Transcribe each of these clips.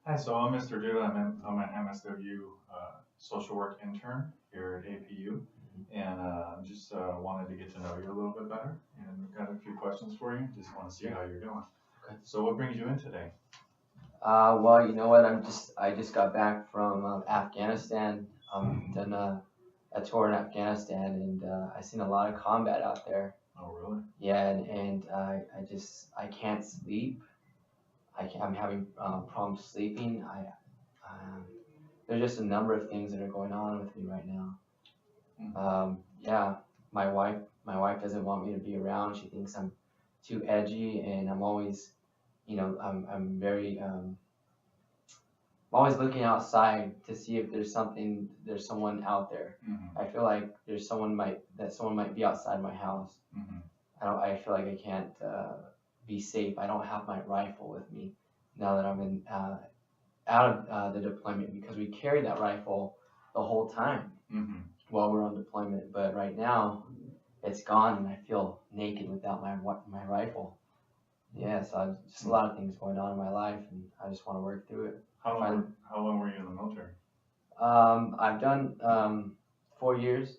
Hi, so I'm Mr. Duda. I'm an MSW social work intern here at APU, and just wanted to get to know you a little bit better, and got a few questions for you. Just want to see how you're doing. Okay. So, what brings you in today? Well, you know what? I just got back from Afghanistan. Done a tour in Afghanistan, and I seen a lot of combat out there. Oh, really? Yeah, and I can't sleep. I'm having problems sleeping. There's just a number of things that are going on with me right now. Mm. Yeah, my wife doesn't want me to be around. She thinks I'm too edgy, and I'm always, I'm very I'm always looking outside to see if there's someone out there. Mm-hmm. I feel like someone might be outside my house. Mm-hmm. I feel like I can't be safe. I don't have my rifle with me now that I'm out of the deployment because we carried that rifle the whole time Mm-hmm. while we're on deployment. But right now it's gone and I feel naked without my rifle. Yeah, so just a lot of things going on in my life and I just want to work through it. How long were you in the military? I've done 4 years,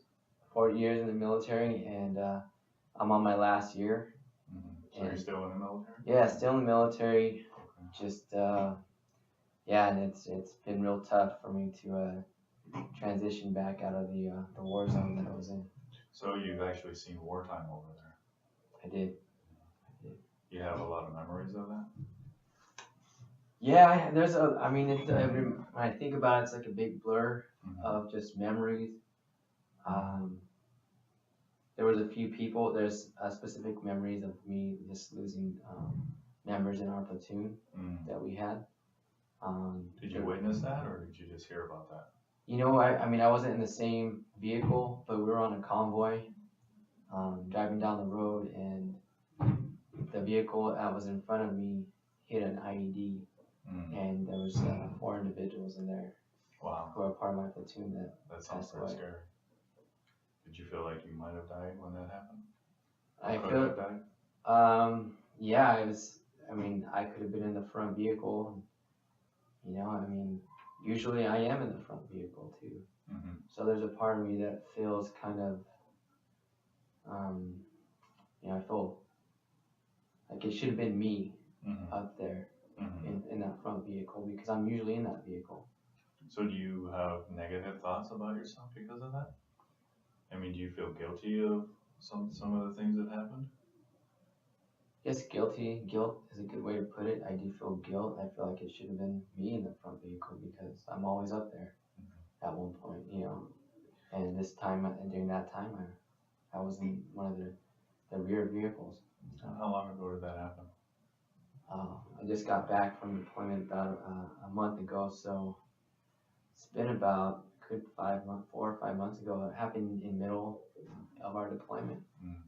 4 years in the military, and I'm on my last year. Mm-hmm. So you're still in the military? Yeah, still in the military. Okay. Just yeah, and it's been real tough for me to transition back out of the war zone that I was in. So you've actually seen wartime over there. I did. You have a lot of memories of that? Yeah, there's a. I mean, when I think about it, it's like a big blur Mm-hmm. of just memories. Um, there was a few people. There's specific memories of me just losing members in our platoon Mm. that we had. Did you witness that, or did you just hear about that? You know, I mean, I wasn't in the same vehicle, but we were on a convoy driving down the road, and the vehicle that was in front of me hit an IED, and there was 4 individuals in there. Wow. Who are part of my platoon that sounds pretty scary. Did you feel like you might have died when that happened? I could feel. have died? Yeah, it was. I mean, I could have been in the front vehicle. You know, I mean, usually I am in the front vehicle too. Mm-hmm. So there's a part of me that feels kind of, I feel like it should have been me up there in that front vehicle because I'm usually in that vehicle. So do you have negative thoughts about yourself because of that? I mean, do you feel guilty of some of the things that happened? Yes, guilty. Guilt is a good way to put it. I do feel guilt. I feel like it should have been me in the front vehicle because I'm always up there at one point, And this time, during that time, I was in one of the rear vehicles. So how long ago did that happen? I just got back from deployment about a month ago, so it's been about good 5 months, 4 or 5 months ago. It happened in middle of our deployment. Mm.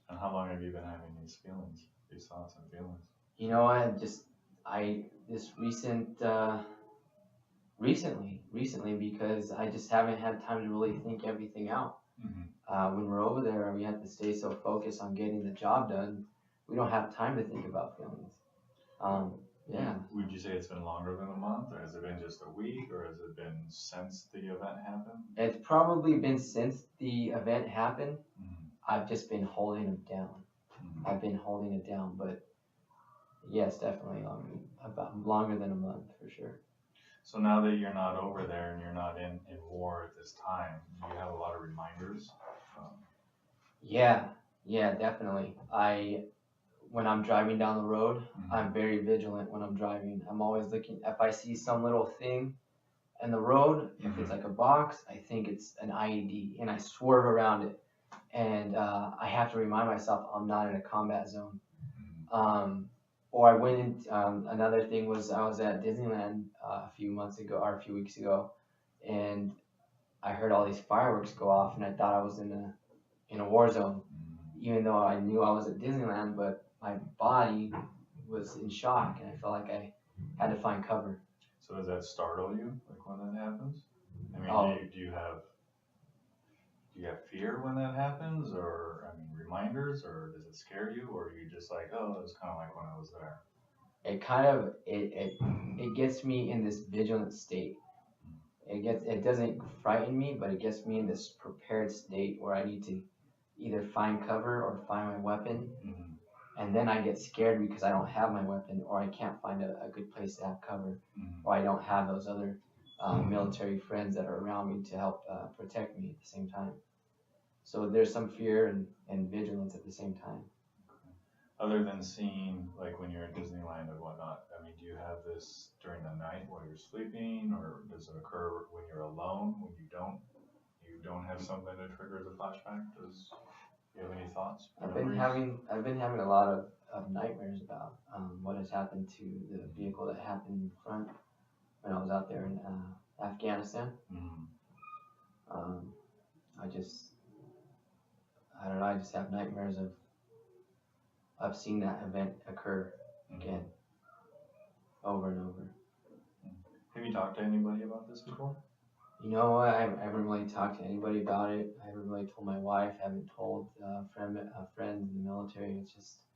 And how long have you been having these feelings, these thoughts and feelings? You know, I this recently because I just haven't had time to really think everything out. When we're over there, we have to stay so focused on getting the job done. We don't have time to think about feelings. Yeah. Would you say it's been longer than a month, or has it been just a week, or has it been since the event happened? It's probably been since the event happened. Mm-hmm. I've just been holding it down. Mm-hmm. I've been holding it down, but yes, definitely longer than a month for sure. So now that you're not over there and you're not in war at this time, do you have a lot of reminders? Yeah, definitely. When I'm driving down the road, I'm very vigilant when I'm driving. I'm always looking. If I see some little thing in the road, if it's like a box, I think it's an IED, and I swerve around it. And I have to remind myself I'm not in a combat zone. Or I went in. Another thing was I was at Disneyland a few weeks ago, and I heard all these fireworks go off, and I thought I was in a war zone, even though I knew I was at Disneyland. But my body was in shock, and I felt like I had to find cover. So does that startle you, like when that happens? I mean, do you have fear when that happens, or I mean, reminders, or does it scare you, or are you just like, oh, it's kind of like when I was there? it kind of it gets me in this vigilant state. It doesn't frighten me, but it gets me in this prepared state where I need to either find cover or find my weapon, Mhm. and then I get scared because I don't have my weapon, or I can't find a good place to have cover, Mhm. or I don't have those other military friends that are around me to help protect me at the same time. So there's some fear and vigilance at the same time. Other than seeing, like when you're in Disneyland or whatnot, I mean, do you have this during the night while you're sleeping, or does it occur when you're alone, when you don't have something that triggers a flashback? Do you have any thoughts, memories? I've been having a lot of nightmares about what has happened to the vehicle that happened in front when I was out there in Afghanistan. Mm. Um, I just I don't know. I just have nightmares of seeing that event occur again, over and over. Have you talked to anybody about this before? You know what? I haven't really talked to anybody about it. I haven't really told my wife. Haven't told friends in the military. It just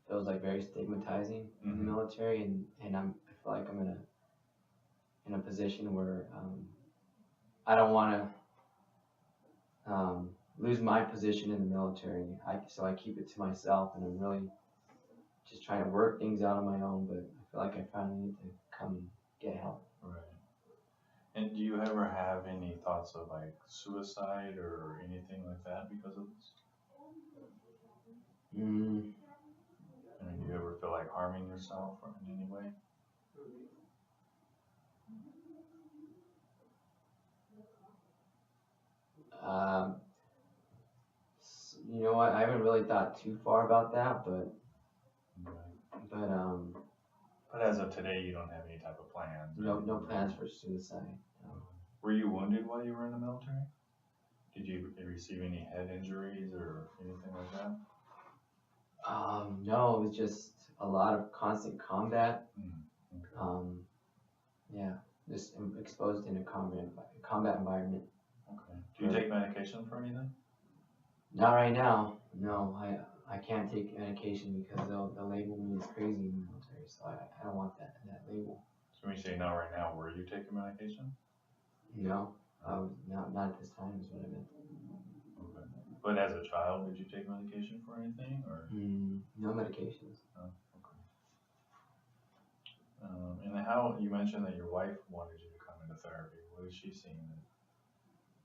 feels like very stigmatizing in the military, and I feel like I'm in a position where I don't want to lose my position in the military. So I keep it to myself, and I'm really just trying to work things out on my own. But I feel like I finally need to come and get help. Right. And do you ever have any thoughts of like suicide or anything like that because of this? Mm, I mean, do you ever feel like harming yourself or in any way? um, you know what? I haven't really thought too far about that, but Okay. but But as of today, you don't have any type of plans. Or no anything plans like for suicide. No. Were you wounded while you were in the military? Did you receive any head injuries or anything like that? No, it was just a lot of constant combat. Okay. Yeah, just exposed in a combat environment. Okay. Do you take medication for anything? Not right now. No, I can't take medication because they'll label me as crazy in the military. So I don't want that label. So when you say not right now, were you taking medication? No, not at this time is what I meant. Okay. But as a child, did you take medication for anything or? No medications. Oh, okay. And how, you mentioned that your wife wanted you to come into therapy. What is she seeing?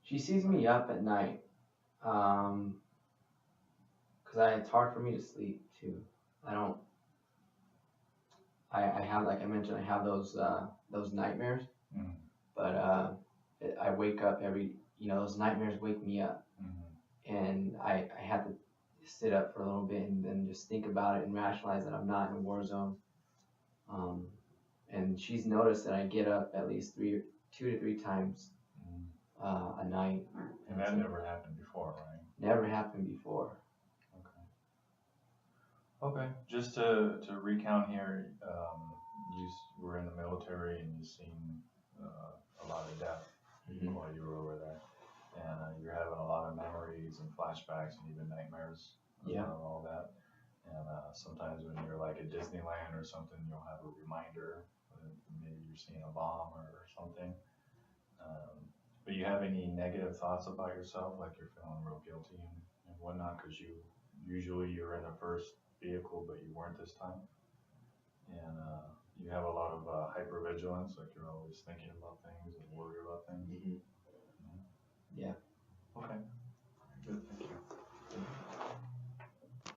She sees me up at night. Cause it's hard for me to sleep too. I don't. I have, like I mentioned, I have those nightmares. Mm-hmm. But I wake up those nightmares wake me up, and I have to sit up for a little bit and then just think about it and rationalize that I'm not in a war zone. And she's noticed that I get up at least 2 to 3 times a night. And that never happened before, right? Never happened before. Okay. Just to recount here, you were in the military and you've seen a lot of death while you were over there, and you're having a lot of memories and flashbacks and even nightmares about all that. And sometimes when you're like at Disneyland or something, you'll have a reminder. Maybe you're seeing a bomb or something. But you have any negative thoughts about yourself, like you're feeling real guilty and whatnot, because you're in the first vehicle, but you weren't this time, and you have a lot of hypervigilance, like you're always thinking about things and worried